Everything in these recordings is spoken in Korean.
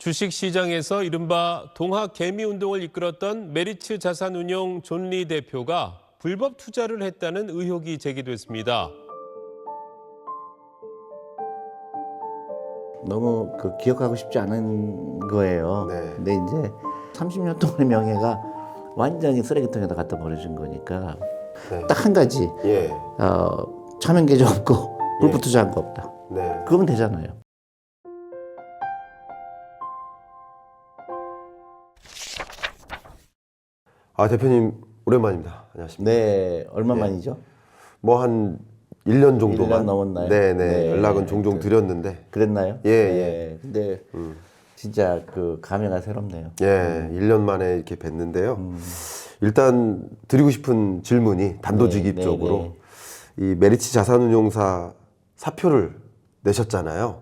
주식시장에서 이른바 동학 개미 운동을 이끌었던 메리츠 자산운용 존 리 대표가 불법 투자를 했다는 의혹이 제기됐습니다. 너무 기억하고 싶지 않은 거예요. 네. 근데 이제 30년 동안의 명예가 완전히 쓰레기통에다 갖다 버려진 거니까 네. 딱 한 가지 예. 차명 계좌 없고 불법 투자한 거 없다. 네. 그러면 되잖아요. 아, 대표님 오랜만입니다. 안녕하십니까. 네, 얼마 만이죠? 뭐 한 1년 정도만 1년 넘었나요? 네네. 네. 연락은 종종 드렸는데. 그랬나요? 예, 네. 근데 진짜 감회가 새롭네요. 예, 1년 만에 이렇게 뵀는데요. 일단 드리고 싶은 질문이 단도직입적으로 이 메리츠 자산운용사 사표를 내셨잖아요.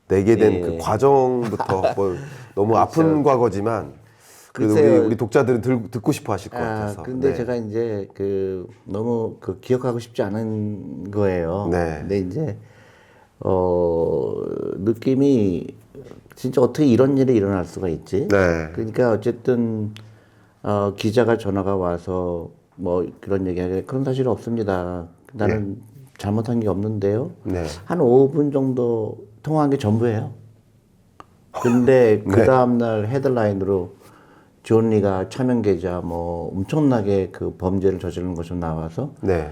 내게 된 그 과정부터 뭐 너무 아픈 과거지만 그래도 글쎄요. 우리 독자들은 듣고 싶어 하실 것 같아서. 근데 네. 제가 이제 너무 기억하고 싶지 않은 거예요. 네. 근데 이제 느낌이 진짜 어떻게 이런 일이 일어날 수가 있지? 네. 그러니까 어쨌든 기자가 전화가 와서 뭐 그런 얘기하게 그런 사실 없습니다. 나는 잘못한 게 없는데요. 네. 한 5분 정도 통화한 게 전부예요. 근데 그 다음날 헤드라인으로 존 리가 차명 계좌 뭐 엄청나게 범죄를 저지른 것으로 나와서 네.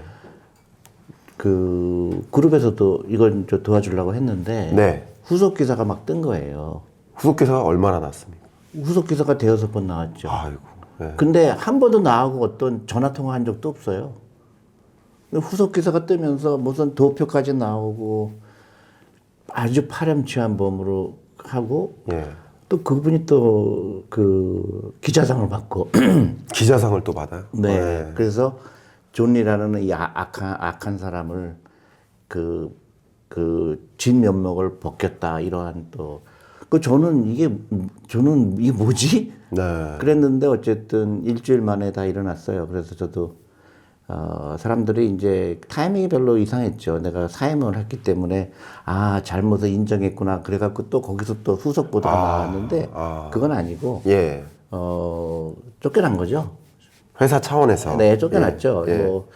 그룹에서도 이걸 좀 도와주려고 했는데 네. 후속 기사가 막 뜬 거예요. 후속 기사가 얼마나 났습니까? 후속 기사가 대여섯 번 나왔죠. 아이고. 네. 근데 한 번도 나하고 어떤 전화 통화한 적도 없어요. 근데 후속 기사가 뜨면서 무슨 도표까지 나오고 아주 파렴치한 범으로 하고 예. 또 그분이 또 기자상을 받고 기자상을 또 받아요? 네. 그래서 존 리라는 이 악한 사람을 진 면목을 벗겼다 이러한 저는 이게 뭐지? 네. 그랬는데 어쨌든 일주일 만에 다 일어났어요. 그래서 저도 사람들이 이제 타이밍이 별로 이상했죠. 내가 사임을 했기 때문에 잘못을 인정했구나. 그래갖고 또 거기서 또 후속 보도가 나왔는데 그건 아니고 예. 쫓겨난 거죠. 회사 차원에서. 네, 쫓겨났죠. 예. 뭐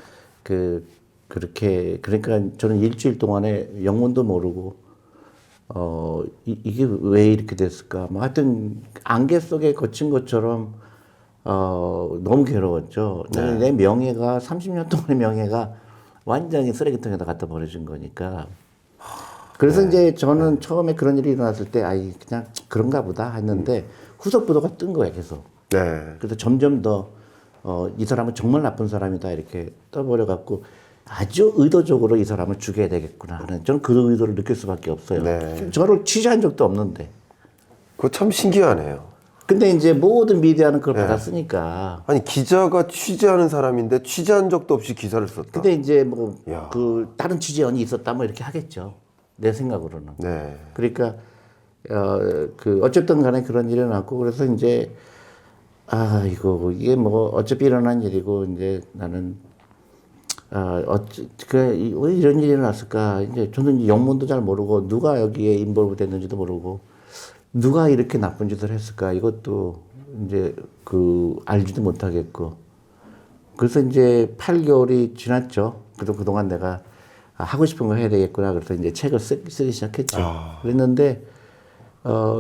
그러니까 저는 일주일 동안에 영문도 모르고 이게 왜 이렇게 됐을까? 뭐 하여튼 안개 속에 거친 것처럼 너무 괴로웠죠. 내 명예가 30년 동안의 명예가 완전히 쓰레기통에다 갖다 버려진 거니까. 그래서 이제 저는 처음에 그런 일이 일어났을 때 그냥 그런가 보다 했는데 후속 보도가 뜬 거예요, 계속. 네. 그래서 점점 더 이 사람은 정말 나쁜 사람이다 이렇게 떠버려 갖고 아주 의도적으로 이 사람을 죽여야 되겠구나 하는 저는 그 의도를 느낄 수밖에 없어요. 네. 저를 취재한 적도 없는데. 그거 참 신기하네요. 근데 이제 모든 미디어는 그걸 받았으니까. 아니, 기자가 취재하는 사람인데 취재한 적도 없이 기사를 썼다. 근데 이제 야. 다른 취재원이 있었다 뭐 이렇게 하겠죠. 내 생각으로는. 네. 그러니까 어쨌든 간에 그런 일이 일어났고 그래서 이제 이게 뭐 어차피 일어난 일이고 이제 나는 왜 이런 일이 일어났을까? 이제 저는 이제 영문도 잘 모르고 누가 여기에 인볼브 됐는지도 모르고 누가 이렇게 나쁜 짓을 했을까? 이것도 이제 알지도 못하겠고. 그래서 이제 8개월이 지났죠. 그래서 그동안 내가 하고 싶은 거 해야 되겠구나. 그래서 이제 책을 쓰기 시작했죠. 그랬는데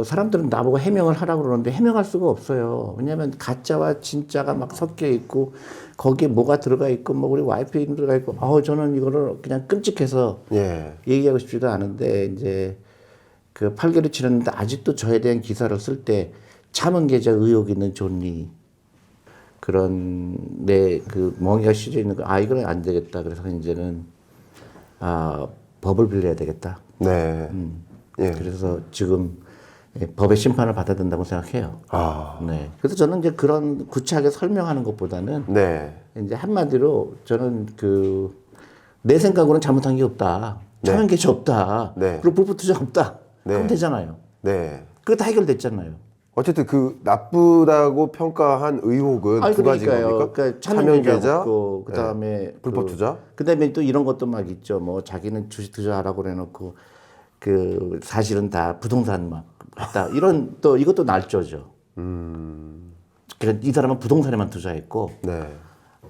사람들은 나보고 해명을 하라고 그러는데 해명할 수가 없어요. 왜냐하면 가짜와 진짜가 막 섞여 있고 거기에 뭐가 들어가 있고 뭐 우리 와이프 이름 들어가 있고 저는 이거를 그냥 끔찍해서 얘기하고 싶지도 않은데 이제 8개월이 지났는데 아직도 저에 대한 기사를 쓸 때 차명 계좌 의혹 있는 존 리 그런 내 멍이가 씌져 있는 거 이거는 안 되겠다. 그래서 이제는 법을 빌려야 되겠다. 네. 예. 그래서 지금 법의 심판을 받아야 된다고 생각해요. 네. 그래서 저는 이제 그런 구체하게 설명하는 것보다는 네. 이제 한마디로 저는 내 생각으로는 잘못한 게 없다. 차명 계좌 없다. 네. 그리고 불법 투자 없다. 그럼 되잖아요. 네. 그거 다 해결됐잖아요. 어쨌든 나쁘다고 평가한 의혹은 두 가지 겁니까? 그러니까 차명 계좌 없고 그다음에 불법 투자? 그다음에 또 이런 것도 막 있죠. 뭐 자기는 주식 투자하라고 그래놓고 사실은 다 부동산 막 했다. 이런 또 이것도 날조죠. 그러니까 이 사람은 부동산에만 투자했고, 네.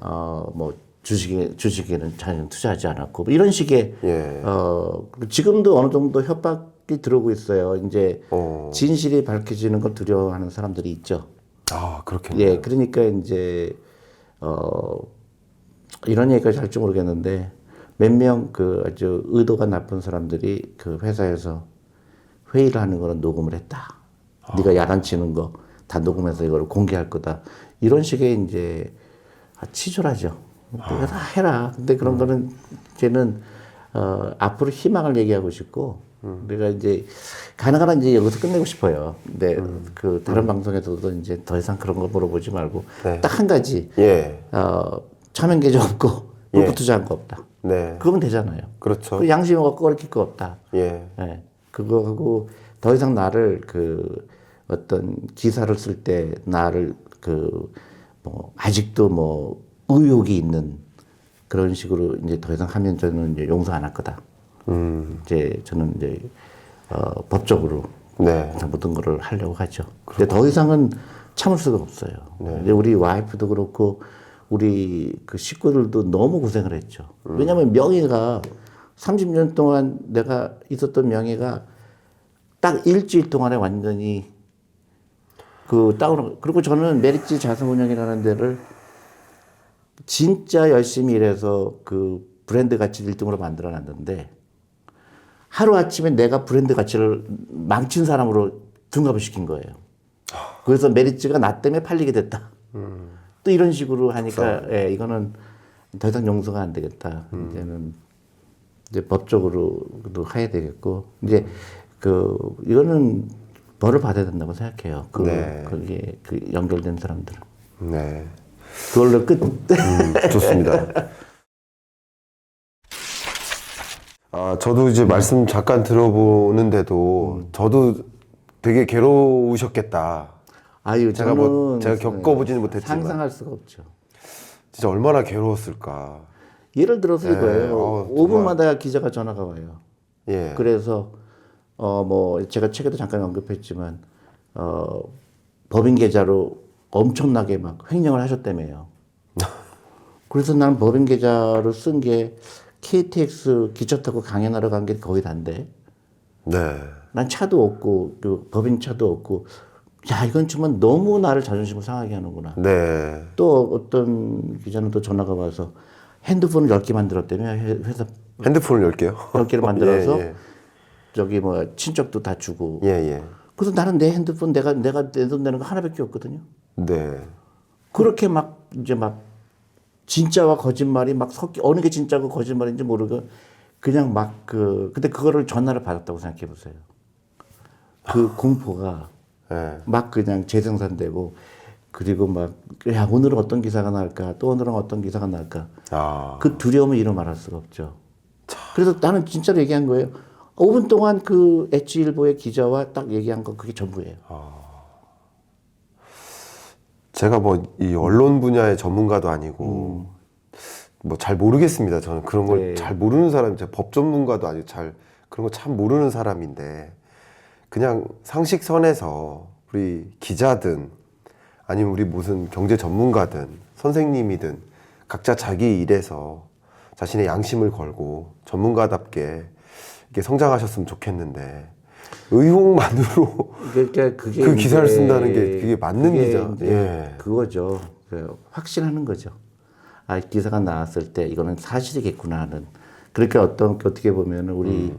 뭐 주식에는 자기는 투자하지 않았고 뭐 이런 식의 예. 지금도 어느 정도 협박이 들어오고 있어요. 이제 어. 진실이 밝혀지는 걸 두려워하는 사람들이 있죠. 아, 그렇겠네요. 예, 그러니까 이제 이런 얘기까지 할지 모르겠는데 몇 명 그 아주 의도가 나쁜 사람들이 그 회사에서 회의를 하는 거는 녹음을 했다. 네가 야단치는 거 다 녹음해서 이걸 공개할 거다. 이런 식의 이제 치졸하죠. 네가 다 해라. 근데 그런 거는 쟤는 앞으로 희망을 얘기하고 싶고 내가 이제 가능한 한 이제 여기서 끝내고 싶어요. 근데 그 다른 방송에서도 이제 더 이상 그런 거 물어보지 말고 네. 딱 한 가지 예. 차명 계좌 없고 예. 물고 투자한 거 없다. 네. 그러면 되잖아요. 그렇죠. 그 양심 없고 꺼리킬 거 없다. 예. 예. 그거하고 더 이상 나를 그 어떤 기사를 쓸 때 나를 그 뭐 아직도 뭐 의혹이 있는 그런 식으로 이제 더 이상 하면 저는 이제 용서 안 할 거다. 이제 저는 이제 법적으로 네. 모든 거를 하려고 하죠. 근데 더 이상은 참을 수가 없어요. 이제 우리 와이프도 그렇고 우리 그 식구들도 너무 고생을 했죠. 왜냐하면 명예가 30년 동안 내가 있었던 명예가 딱 일주일 동안에 완전히 그 다운. 그리고 저는 메리츠 자산운용이라는 데를 진짜 열심히 일해서 그 브랜드 가치 1등으로 만들어 놨는데 하루 아침에 내가 브랜드 가치를 망친 사람으로 둔갑을 시킨 거예요. 그래서 메리츠가 나 때문에 팔리게 됐다. 또 이런 식으로 하니까 예, 이거는 더 이상 용서가 안 되겠다. 이제는 이제 법적으로도 해야 되겠고 이제 그 이거는 벌을 받아야 된다고 생각해요. 네. 그게 그 연결된 사람들은. 네. 그걸로 끝. 좋습니다. 아, 저도 이제 말씀 잠깐 들어보는데도 저도 되게 괴로우셨겠다. 아유, 제가 뭐 제가 겪어보지는 못했지만 상상할 수가 없죠. 진짜 얼마나 괴로웠을까. 예를 들어서 네, 이거예요. 5분마다 기자가 전화가 와요. 예. 그래서 뭐 제가 책에도 잠깐 언급했지만 법인 계좌로 엄청나게 막 횡령을 하셨다며요. 그래서 나는 법인 계좌로 쓴 게 KTX 기차 타고 강연하러 간 게 거의 다인데. 네. 난 차도 없고 그 법인 차도 없고 야 이건 정말 너무 나를 자존심을 상하게 하는구나. 네. 또 어떤 기자는 또 전화가 와서 핸드폰을 10개 만들었다며 회사 핸드폰을 10개요? 10개를 만들어서 예, 저기 뭐 친척도 다 주고. 예. 예. 그래서 나는 내 핸드폰 내가 내 돈 내는 거 하나밖에 없거든요. 네. 그렇게 막 이제 막 진짜와 거짓말이 막 섞이 어느 게 진짜고 거짓말인지 모르고 그냥 막 근데 그거를 전화를 받았다고 생각해 보세요. 그 공포가 예. 막 그냥 재생산되고 그리고 막 야 오늘은 어떤 기사가 나올까 또 오늘은 어떤 기사가 나올까 아. 그 두려움을 이루 말할 수가 없죠. 그래서 나는 진짜로 얘기한 거예요. 5분 동안 그 엣지일보의 기자와 딱 얘기한 거 그게 전부예요. 제가 뭐 이 언론 분야의 전문가도 아니고 뭐 잘 모르겠습니다. 저는 그런 걸 잘 모르는 사람이 제가 법 전문가도 아니고 잘 그런 거 참 모르는 사람인데 그냥 상식선에서 우리 기자든 아니면 우리 무슨 경제 전문가든 선생님이든 각자 자기 일에서 자신의 양심을 걸고 전문가답게 이렇게 성장하셨으면 좋겠는데 의혹만으로 그러니까 그게 그 기사를 이제 쓴다는 게 그게 맞는 그게 기자. 이제 예. 그거죠. 확신하는 거죠. 아 기사가 나왔을 때 이거는 사실이겠구나 하는. 그러니까 어떻게 보면 우리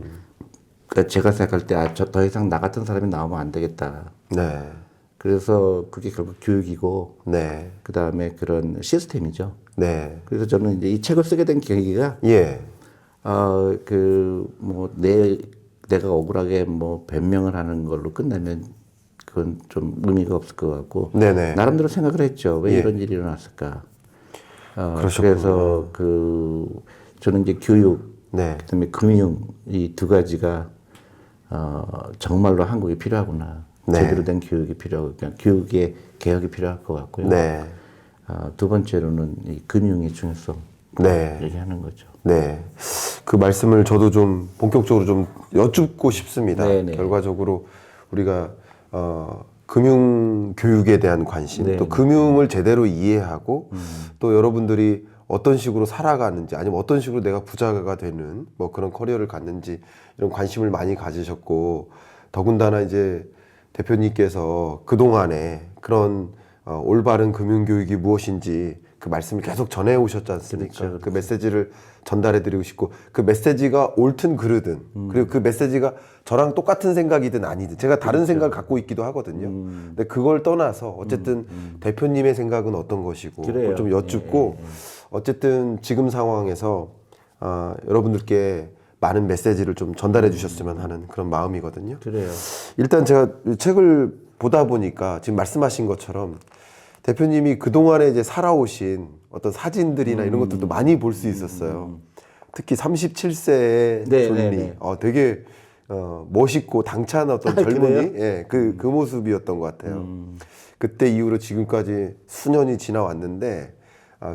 그러니까 제가 생각할 때 더 이상 나 같은 사람이 나오면 안 되겠다. 네. 그래서 그게 결국 교육이고 네. 그 다음에 그런 시스템이죠. 네. 그래서 저는 이제 이 책을 쓰게 된 계기가 예. 뭐 내가 억울하게 뭐 변명을 하는 걸로 끝내면 그건 좀 의미가 없을 것 같고 네네. 나름대로 생각을 했죠. 왜 예. 이런 일이 일어났을까? 그러셨구나. 그래서 저는 이제 교육, 네. 그다음에 금융 이 두 가지가 정말로 한국에 필요하구나. 네. 제대로 된 교육이 필요하고 그냥 교육의 개혁이 필요할 것 같고요. 네. 두 번째로는 이 금융의 중요성 네. 얘기하는 거죠. 네. 그 말씀을 저도 좀 본격적으로 좀 여쭙고 싶습니다. 네네. 결과적으로 우리가 금융 교육에 대한 관심, 네. 또 금융을 제대로 이해하고 또 여러분들이 어떤 식으로 살아가는지 아니면 어떤 식으로 내가 부자가 되는 뭐 그런 커리어를 갖는지 이런 관심을 많이 가지셨고 더군다나 이제 대표님께서 그동안에 그런 올바른 금융 교육이 무엇인지 그 말씀을 계속 전해 오셨지 않습니까? 그렇죠. 그 메시지를 전달해 드리고 싶고 그 메시지가 옳든 그르든 그리고 그 메시지가 저랑 똑같은 생각이든 아니든 제가 다른 그렇죠. 생각을 갖고 있기도 하거든요. 근데 그걸 떠나서 어쨌든 대표님의 생각은 어떤 것이고 그래요. 그걸 좀 여쭙고 어쨌든 지금 상황에서 여러분들께 많은 메시지를 좀 전달해 주셨으면 하는 그런 마음이거든요. 그래요. 일단 제가 이 책을 보다 보니까 지금 말씀하신 것처럼 대표님이 그동안에 이제 살아오신 어떤 사진들이나 이런 것들도 많이 볼 수 있었어요. 특히 37세의 네, 존리. 네, 네. 되게 멋있고 당찬 어떤 젊은이? 그래요? 예, 그 모습이었던 것 같아요. 그때 이후로 지금까지 수년이 지나왔는데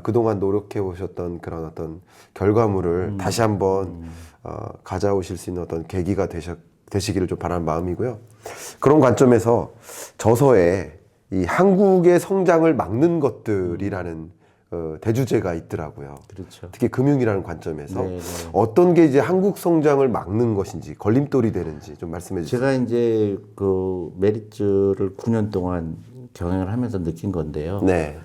그동안 노력해 오셨던 그런 어떤 결과물을 다시 한번 가져오실 수 있는 어떤 계기가 되시기를 좀 바라는 마음이고요. 그런 관점에서 저서에 이 한국의 성장을 막는 것들이라는 대주제가 있더라고요. 그렇죠. 특히 금융이라는 관점에서 네, 네. 어떤 게 이제 한국 성장을 막는 것인지 걸림돌이 되는지 좀 말씀해 주세요. 제가 이제 그 메리츠를 9년 동안 경영을 하면서 느낀 건데요. 네.